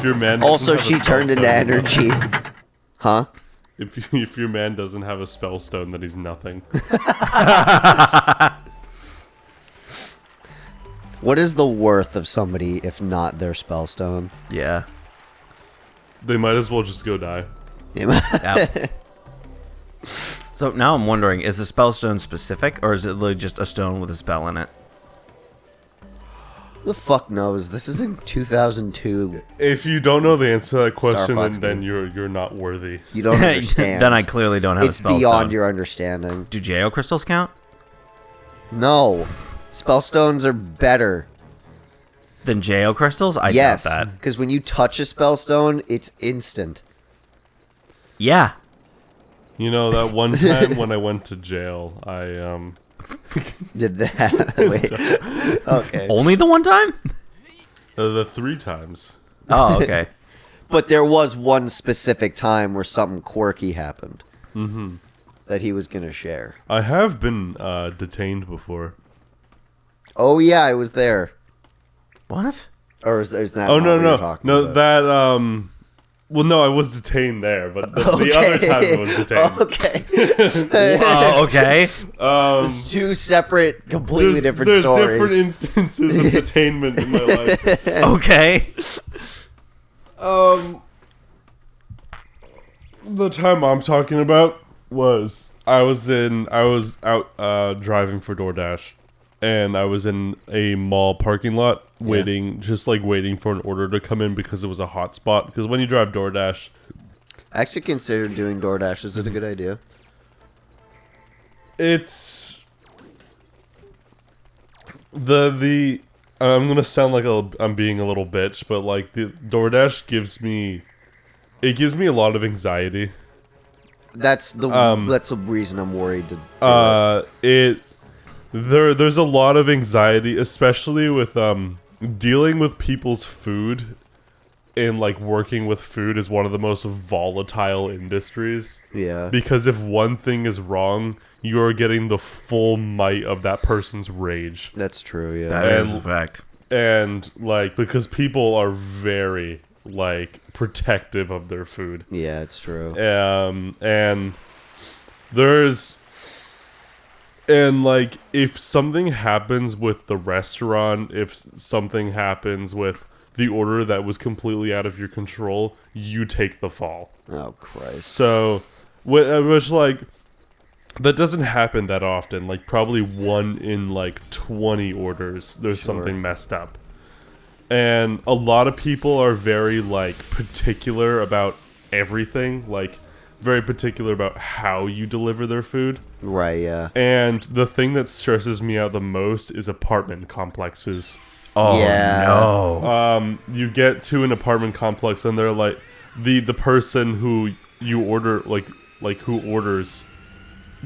if your man Also, she turned into energy. Huh? If your man doesn't have a spell stone, then he's nothing. What is the worth of somebody if not their spell stone? Yeah. They might as well just go die. Yep. So now I'm wondering, is the spell stone specific, or is it literally just a stone with a spell in it? Who the fuck knows? This is in 2002. If you don't know the answer to that question, Fox then game. you're not worthy. You don't understand. Then I clearly don't have a It's spell beyond stone. your understanding. Do Geo crystals count? No. Spell stones are better. Than Geo crystals? I Yes, doubt that. because when you touch a spell stone, it's instant. Yeah. You know, that one time when I went to jail, I Did that? Wait. Okay. Only the one time? the 3 times. Oh, okay. But there was one specific time where something quirky happened. Mm-hmm. That he was going to share. I have been detained before. Oh, yeah, I was there. What? Or is that Oh not no what you're talking about? that well, no, I was detained there, but the other time I was detained. Okay. Oh, okay. It's 2 separate, completely different there's stories. different instances of detainment in my life. Okay. The time I'm talking about was I was out driving for DoorDash, and I was in a mall parking lot waiting for an order to come in because it was a hot spot. Because when you drive DoorDash, I actually considered doing DoorDash. Is it a good idea? it's the I'm gonna sound like I'm being a little bitch, but like the DoorDash gives me a lot of anxiety. That's the reason I'm worried to do it. There's a lot of anxiety, especially with dealing with people's food, and like working with food is one of the most volatile industries. Yeah. Because if one thing is wrong, you are getting the full might of that person's rage. That's true, yeah. That is a fact. And like because people are very like protective of their food. Yeah, it's true. And there's and like if something happens with the restaurant, if something happens with the order that was completely out of your control, you take the fall. Oh, Christ. So which like that doesn't happen that often. Like probably 1 in like 20 orders there's something messed up. And a lot of people are very, like, particular about everything. Like, very particular about how you deliver their food. Right, yeah. And the thing that stresses me out the most is apartment complexes. Oh, Yeah. no. You get to an apartment complex and they're like... The person who you order, like who orders,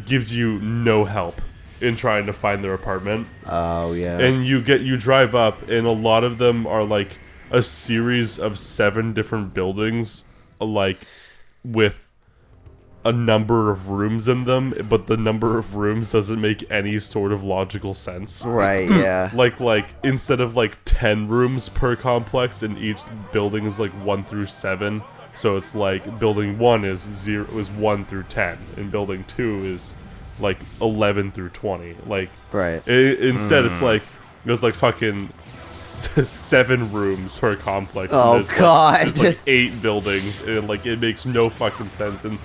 gives you no help in trying to find their apartment. Oh, yeah. And you drive up, and a lot of them are like a series of 7 different buildings, like with a number of rooms in them, but the number of rooms doesn't make any sort of logical sense. Right, yeah. Like instead of like 10 rooms per complex, and each building is like 1 through 7. So it's like building 1 is 1 through 10, and building 2 is like 11 through 20. Like Right. Instead, it's like there's like fucking 7 rooms per complex. Oh, and God. There's like 8 buildings, and like it makes no fucking sense. And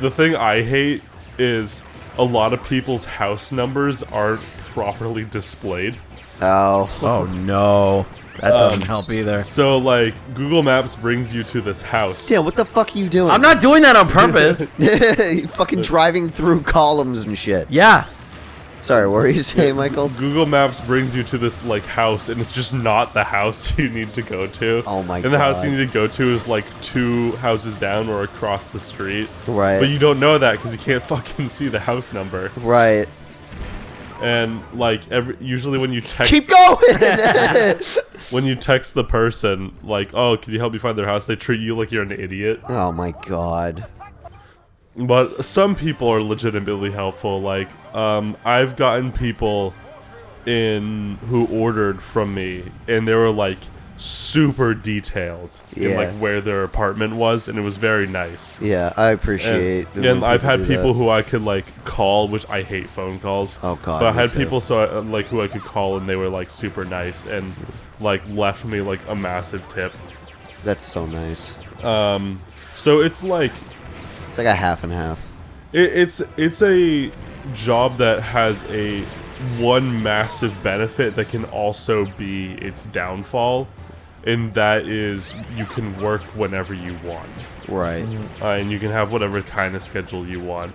the thing I hate is a lot of people's house numbers aren't properly displayed. Oh. Oh, no. That doesn't help either. So like Google Maps brings you to this house. Yeah, what the fuck are you doing? I'm not doing that on purpose. You fucking driving through columns and shit. Yeah. Sorry, what were you saying, Michael? Google Maps brings you to this like house, and it's just not the house you need to go to. Oh my And the house God. you need to go to is like 2 houses down or across the street. Right. But you don't know that because you can't fucking see the house number. Right. And like usually when you text Keep going! when you text the person like, "Oh, can you help me find their house?" they treat you like you're an idiot. Oh my God. But some people are legitimately helpful. Like, I've gotten people in who ordered from me, and they were like, super detailed in like where their apartment was, and it was very nice. Yeah, I appreciate. And I've had people who I could like call, which I hate phone calls. Oh god! But I had people like who I could call, and they were like super nice and like left me like a massive tip. That's so nice. So it's like a half and half. It's a job that has a one massive benefit that can also be its downfall, and that is you can work whenever you want. Right. And you can have whatever kind of schedule you want.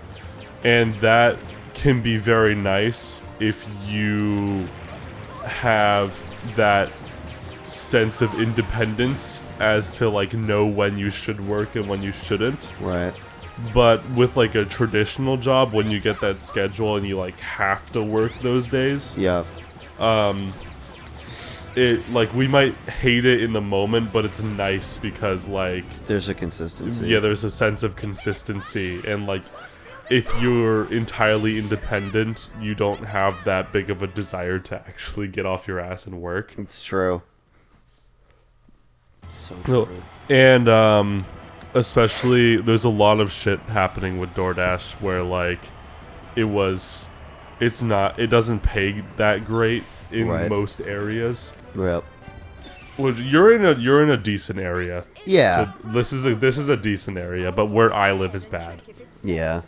And that can be very nice if you have that sense of independence as to like know when you should work and when you shouldn't. Right. But with like a traditional job, when you get that schedule and you like have to work those days, yeah, it like we might hate it in the moment, but it's nice because like there's a consistency. Yeah, there's a sense of consistency, and like if you're entirely independent, you don't have that big of a desire to actually get off your ass and work. It's true. So true. And especially there's a lot of shit happening with DoorDash where like it doesn't pay that great in most areas. Yep. Well, you're in a decent area. Yeah. So this is a decent area, but where I live is bad. Yeah.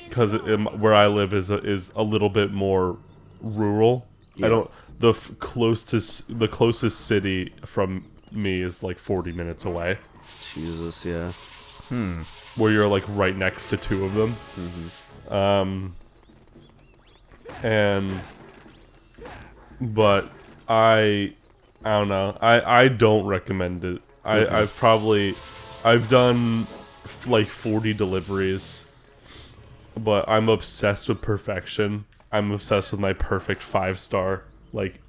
Because where I live is a little bit more rural. Yeah. The closest city from me is like 40 minutes away. Jesus, yeah. Where you're like right next to two of them. But I don't know. I don't recommend it. I've done like 40 deliveries, but I'm obsessed with perfection. I'm obsessed with my perfect 5-star like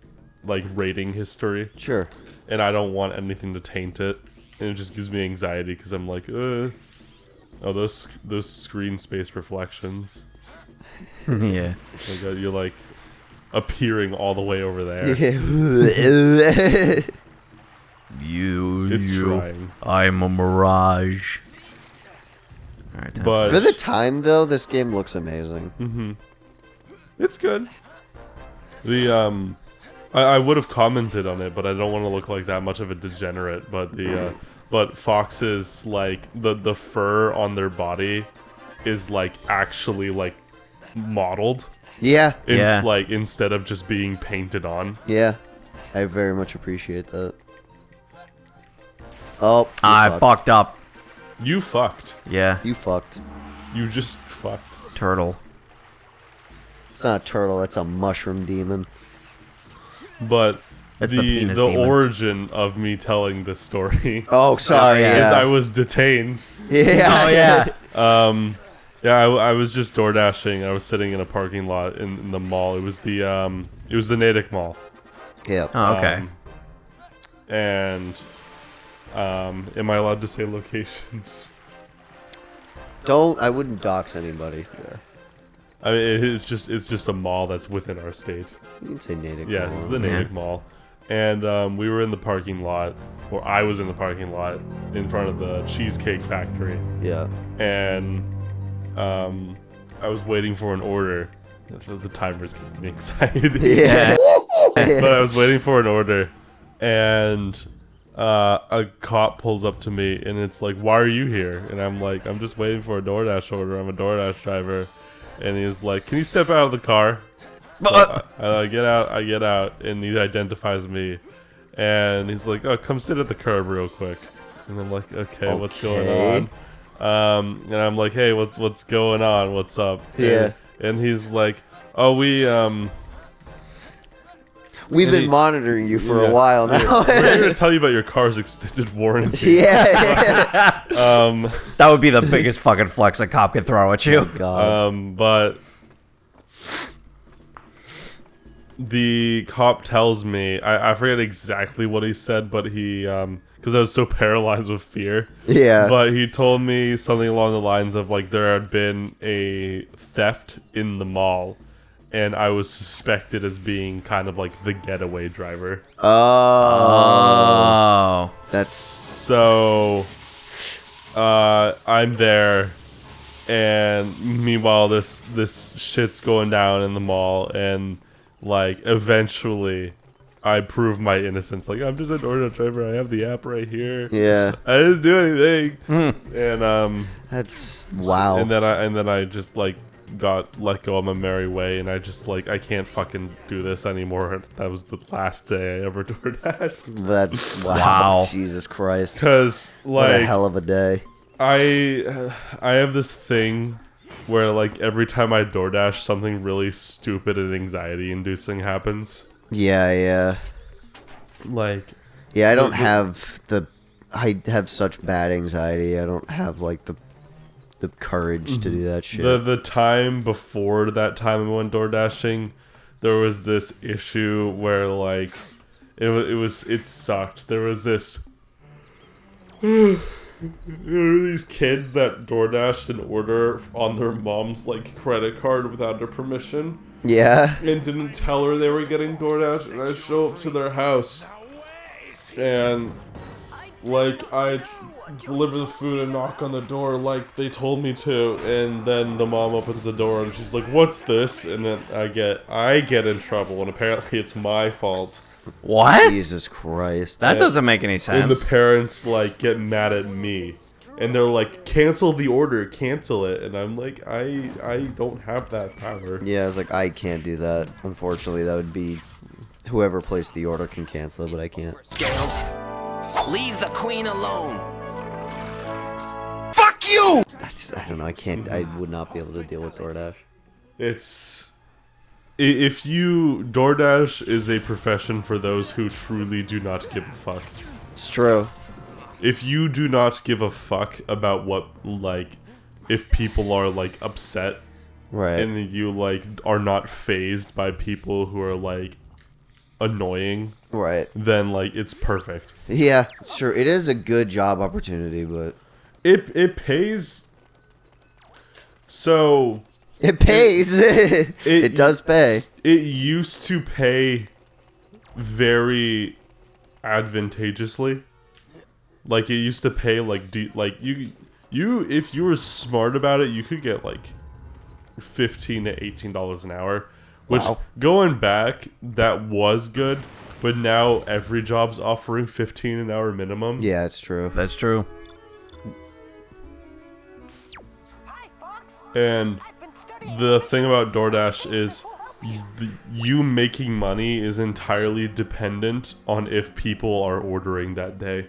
rating history. Sure. And I don't want anything to taint it. And it just gives me anxiety because I'm like, oh, those screen space reflections. Yeah. Like, you're like appearing all the way over there. It's trying. I'm a mirage. All right, but for the time though, this game looks amazing. It's good. I would have commented on it, but I don't want to look like that much of a degenerate. But but foxes, like the fur on their body is like actually like modeled. Yeah. It's like instead of just being painted on. Yeah. I very much appreciate that. Oh, I fucked up. You fucked. Yeah. You fucked. You just fucked. Turtle. It's not a turtle, that's a mushroom demon. But It's the penis demon. origin of me telling this story Oh, sorry. is Yeah. I was detained. Yeah. Oh yeah. Yeah, I was just door dashing. I was sitting in a parking lot in the mall. It was the Natick Mall. Yeah. Oh, okay. And am I allowed to say locations? I wouldn't dox anybody. Yeah. I mean, it's just a mall that's within our state. You can say Natick. Yeah, Mall. it's the Natick Mall. And we were in the parking lot, or I was in the parking lot in front of the Cheesecake Factory. Yeah. And I was waiting for an order. So the timer's getting me excited. Yeah. But I was waiting for an order, and a cop pulls up to me, and it's like, "Why are you here?" And I'm like, "I'm just waiting for a DoorDash order. I'm a DoorDash driver." And he's like, "Can you step out of the car?" So I get out, and he identifies me, and he's like, "Oh, come sit at the curb real quick." And I'm like, "Okay, what's going on?" And I'm like, "Hey, what's going on? What's up?" Yeah. And he's like, "Oh, We've And been he- monitoring you for a while now. we're here to tell you about your car's extended warranty." Yeah. That would be the biggest fucking flex a cop could throw at you. God. But the cop tells me, I forget exactly what he said, but he, because I was so paralyzed with fear. Yeah. But he told me something along the lines of like there had been a theft in the mall, and I was suspected as being kind of like the getaway driver. Oh. That's So I'm there, and meanwhile this shit's going down in the mall, and like eventually I prove my innocence. Like, I'm just a DoorDash driver. I have the app right here. yeah. I didn't do anything. And That's wow. And then I just like got let go on my merry way, and I just like I can't fucking do this anymore. That was the last day I ever DoorDash. That's wow. Wow. Jesus Christ. Because What like a hell of a day. I have this thing where like every time I DoorDash, something really stupid and anxiety inducing happens. Yeah. Like, Yeah, I don't have I have such bad anxiety. I don't have like the courage to do that shit. the time before that time we went door dashing, there was this issue where like it sucked. There was this there were these kids that door dashed an order on their mom's like credit card without her permission. Yeah. And didn't tell her they were getting DoorDash, and I show up to their house, and like I deliver the food and knock on the door like they told me to, and then the mom opens the door and she's like, "What's this?" And then I get in trouble, and apparently it's my fault. What? Jesus Christ. That doesn't make any And the sense. parents like get mad at me. And they're like, cancel the order, cancel it. And I'm like, I don't have that power. Yeah, I was like, I can't do that. Unfortunately, that would be whoever placed the order can cancel it, but I can't. Scales, leave the queen alone. I don't know. I can't. I would not be able to deal with DoorDash. If you DoorDash is a profession for those who truly do not give a fuck. It's true. If you do not give a fuck about what, like, if people are like upset, Right. and you like are not phased by people who are like annoying, Right. then like it's perfect. Yeah, it's true. It is a good job opportunity, but It pays. So it pays. It does pay. it used to pay very advantageously. Like it used to pay like you if you were smart about it, you could get like $15 to $18 an hour. Which Wow. going back, that was good, but now every job's offering $15 an hour minimum. Yeah, it's true. That's true. And the thing about DoorDash is you making money is entirely dependent on if people are ordering that day.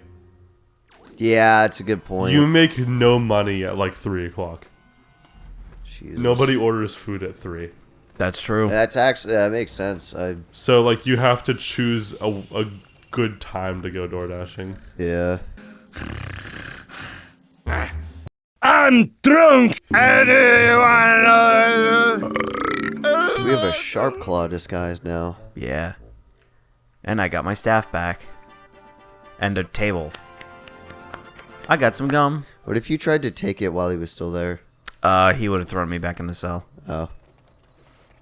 Yeah, that's a good point. You make no money at like 3 o'clock. Jesus. Nobody orders food at 3. That's true. That's actually that makes sense. So like you have to choose a good time to go door dashing. Yeah. I'm drunk. Anyone? We have a sharp claw disguise now. Yeah. And I got my staff back. And a table. I got some gum. What if you tried to take it while he was still there? He would have thrown me back in the cell. Oh.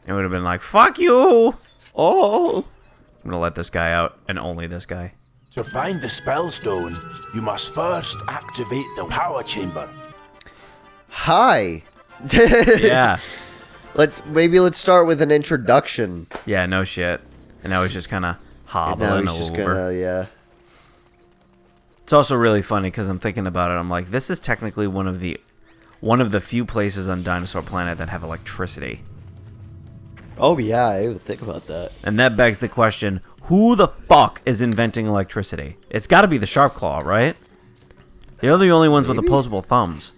It would have been like, fuck you! Oh. I'm gonna let this guy out, and only this guy. To find the spellstone, you must first activate the power chamber. Hi. Yeah. Let's start with an introduction. Yeah, no shit. And now he's just kind of And hobbling now over. he's just gonna, yeah. It's also really funny because I'm thinking about it. I'm like, this is technically one of the few places on Dinosaur Planet that have electricity. Oh yeah, I didn't think about that. And that begs the question, who the fuck is inventing electricity? It's got to be the Sharp Claw, right? They're the only ones with Maybe? opposable thumbs.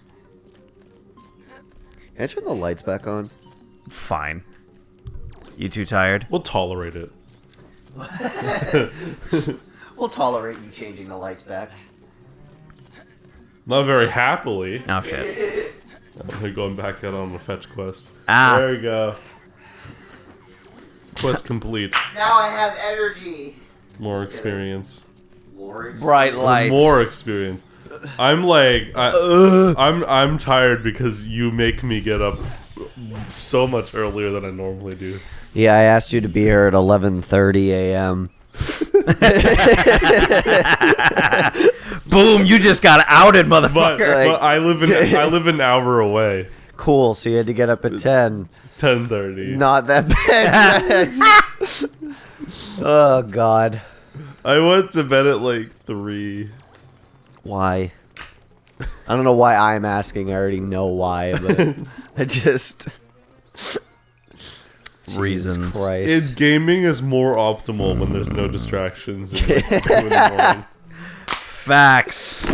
Can I turn the lights back on? Fine. You too tired? We'll tolerate it. We'll tolerate you changing the lights back. Not very happily. Oh, shit. They're going back out on the fetch quest. Ah. There you go. Quest complete. Now I have energy. More experience. Bright lights. More experience. I'm like, I'm tired because you make me get up so much earlier than I normally do. Yeah, I asked you to be here at 11:30 a.m. Boom! You just got outed, But, motherfucker. but I live an hour away. Cool, so you had to get up at 10. 10:30. Not that bad. Oh, God. I went to bed at like 3. Why? I don't know why I'm asking. I already know why, but I just... Reasons. Jesus Christ. Gaming is more optimal when there's no distractions. And like 2 in the morning. Facts.